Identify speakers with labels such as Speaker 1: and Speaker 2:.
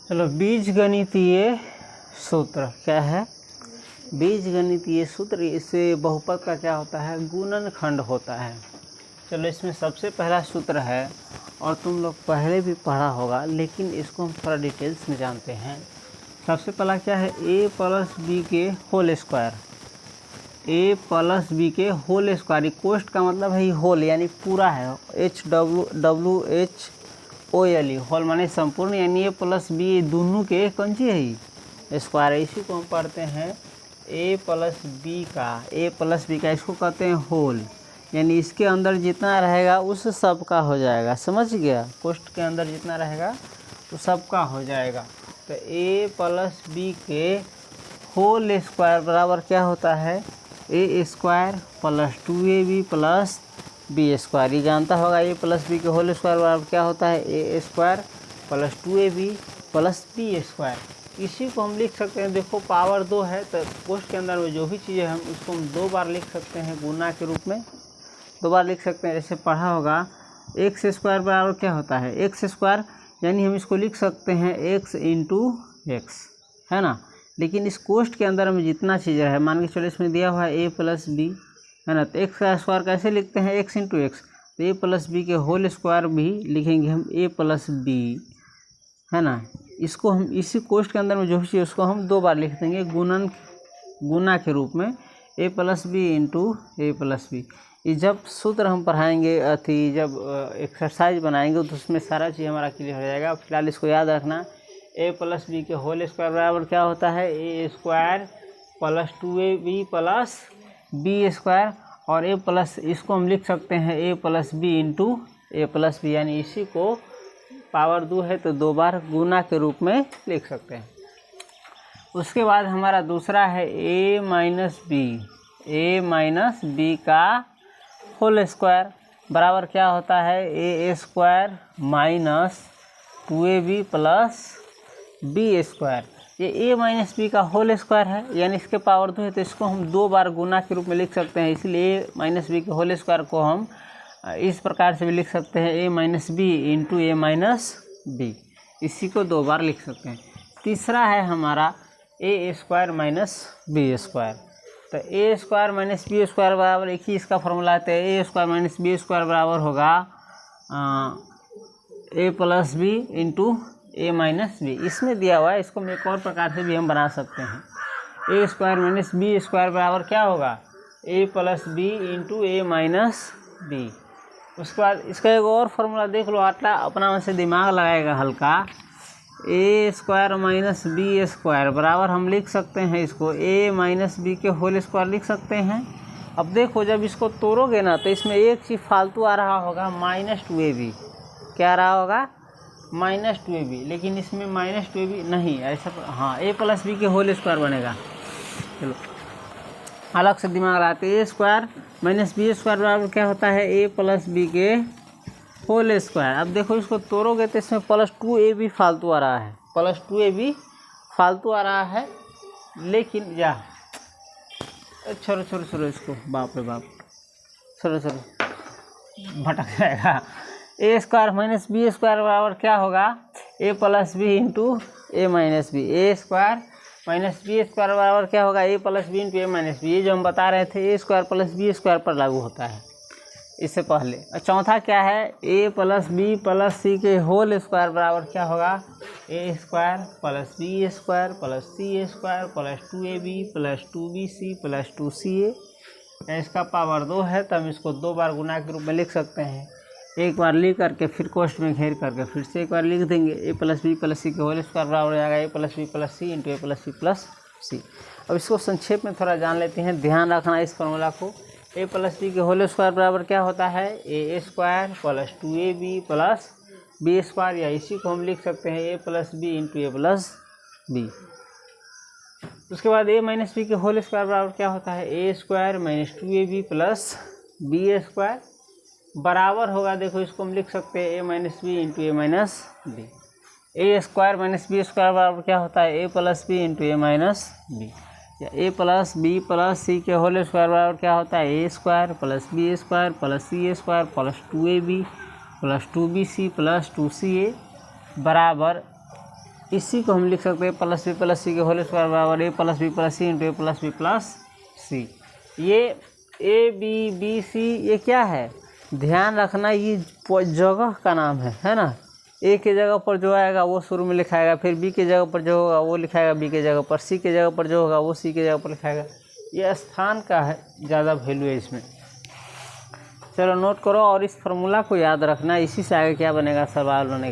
Speaker 1: चलो, बीजगणितीय सूत्र क्या है? बीजगणितीय सूत्र, इससे बहुपद का क्या होता है? गुणनखंड होता है। चलो, इसमें सबसे पहला सूत्र है और तुम लोग पहले भी पढ़ा होगा, लेकिन इसको हम थोड़ा डिटेल्स में जानते हैं। सबसे पहला क्या है? a प्लस बी के whole square. a plus B के होल स्क्वायर, कोष्ट का मतलब है होल यानी पूरा है, HWHOLE, होल माने संपूर्ण, यानी a प्लस बी दोनों के कौन सी है? स्क्वायर है। इसी को हम पढ़ते हैं a प्लस बी का, इसको कहते हैं होल, यानी इसके अंदर जितना रहेगा उस सब का हो जाएगा। समझ गया? कोष्ट के अंदर जितना रहेगा तो सबका हो जाएगा। तो a प्लस बी के होल स्क्वायर बराबर क्या होता है? a square plus 2ab plus B square. ये जानता होगा a प्लस बी के होल स्क्वायर बराबर क्या होता है? a square plus 2ab plus B square. इसी को हम लिख सकते हैं, देखो पावर 2 है तो कोष्ट के अंदर में जो भी चीज़ें हम उसको हम 2 बार लिख सकते हैं, गुना के रूप में 2 बार लिख सकते हैं। जैसे पढ़ा होगा एक्स स्क्वायर बराबर क्या होता है? एक्स स्क्वायर, यानी हम इसको लिख सकते हैं x इंटू एक्स, है ना। लेकिन इस कोष्ट के अंदर में जितना चीज़ है, मान के चलो इसमें दिया हुआ है a प्लस बी, है ना, तो एक्स का स्क्वायर कैसे लिखते हैं? x इंटू एक्स, तो a प्लस बी के होल स्क्वायर भी लिखेंगे हम a प्लस बी, है ना। इसको हम इसी कोष्ट के अंदर में जो भी चीज़ उसको हम 2 बार लिख देंगे गुना के रूप में, a plus B into A plus B. ये जब सूत्र हम पढ़ाएंगे जब एक्सरसाइज बनाएंगे तो उसमें सारा चीज़ हमारा क्लियर हो जाएगा। फिलहाल इसको याद रखना, a प्लस बी के होल स्क्वायर बराबर क्या होता है? a square plus 2ab plus B square, और a प्लस इसको हम लिख सकते हैं a plus B into A plus B, यानी इसी को पावर 2 है तो 2 बार गुना के रूप में लिख सकते हैं। उसके बाद हमारा दूसरा है a माइनस बी का होल स्क्वायर बराबर क्या होता है? a square minus 2ab plus B square. ये a माइनस बी का होल स्क्वायर है, यानी इसके पावर 2 है तो इसको हम 2 बार गुना के रूप में लिख सकते हैं। इसलिए a माइनस बी के होल स्क्वायर को हम इस प्रकार से भी लिख सकते हैं, a minus B into A minus B, इसी को 2 बार लिख सकते हैं। तीसरा है हमारा a square minus B square. तो a square minus B square बराबर एक ही इसका फॉर्मूला है, तो a square minus B square बराबर होगा a plus B into A minus B. इसमें दिया हुआ है, इसको हम एक और प्रकार से भी हम बना सकते हैं। a square minus B square बराबर क्या होगा? a plus B into A minus b. उसके बाद इसका एक और फॉर्मूला देख लो, आटला अपना में से दिमाग लगाएगा हल्का। a square minus B square बराबर हम लिख सकते हैं, इसको a माइनस बी के होल स्क्वायर लिख सकते हैं। अब देखो जब इसको तोड़ोगे ना तो इसमें एक चीज़ फालतू आ रहा होगा, माइनस 2ab। क्या आ रहा होगा? माइनस 2ab, लेकिन इसमें माइनस 2ab नहीं, ऐसा हाँ a प्लस बी के होल स्क्वायर बनेगा। चलो अलग से दिमाग लगाते, a square minus B square बराबर क्या होता है? a प्लस बी के होल स्क्वायर। अब देखो इसको तोड़ोगे तो इसमें प्लस 2ab फालतू आ रहा है, प्लस 2ab फालतू आ रहा है, लेकिन या छोड़ो इसको, बाप रे बाप, छोड़ो भटक जाएगा। a square minus B square बराबर क्या होगा? a plus B into A minus b. a square minus B square बराबर क्या होगा? a plus B into A minus b. ये जो हम बता रहे थे a square plus B square पर लागू होता है इससे पहले। और चौथा क्या है? a प्लस बी प्लस सी के होल स्क्वायर बराबर क्या होगा? a square plus B square plus c square plus 2ab plus 2bc plus 2ca। इसका पावर 2 है तो हम इसको 2 बार गुना के रूप में लिख सकते हैं। एक बार लिख करके फिर कोष्ट में घेर करके फिर से एक बार लिख देंगे, a प्लस बी प्लस सी के होल स्क्वायर बराबर हो जाएगा a plus B plus C into A plus C plus C. अब इसको संक्षेप में थोड़ा जान लेते हैं, ध्यान रखना इस फॉर्मूला को। a प्लस बी के होल स्क्वायर बराबर क्या होता है? a square plus 2ab plus B square, या इसी को हम लिख सकते हैं a plus B into A plus b. उसके बाद a माइनस बी के होल स्क्वायर बराबर क्या होता है? a square minus 2ab plus B square बराबर होगा, देखो इसको हम लिख सकते हैं a minus B into A minus b. a square minus B square बराबर क्या होता है? a plus B into A minus b. या a प्लस बी प्लस सी के होल स्क्वायर बराबर क्या होता है? a square plus B square plus c square plus 2ab plus 2bc plus 2ca बराबर इसी को हम लिख सकते हैं प्लस बी प्लस सी के होल स्क्वायर बराबर ए plus B plus C into ए प्लस सी। ये ए बी बी सी ये क्या है, ध्यान रखना ये जगह का नाम है ना। ए के जगह पर जो आएगा वो शुरू में लिखाएगा, फिर बी के जगह पर जो होगा वो लिखाएगा बी के जगह पर, सी के जगह पर जो होगा वो सी के जगह पर लिखाएगा। ये स्थान का है, ज़्यादा वैल्यू है इसमें। चलो नोट करो और इस फार्मूला को याद रखना, इसी से आगे क्या बनेगा, सवाल बनेगा।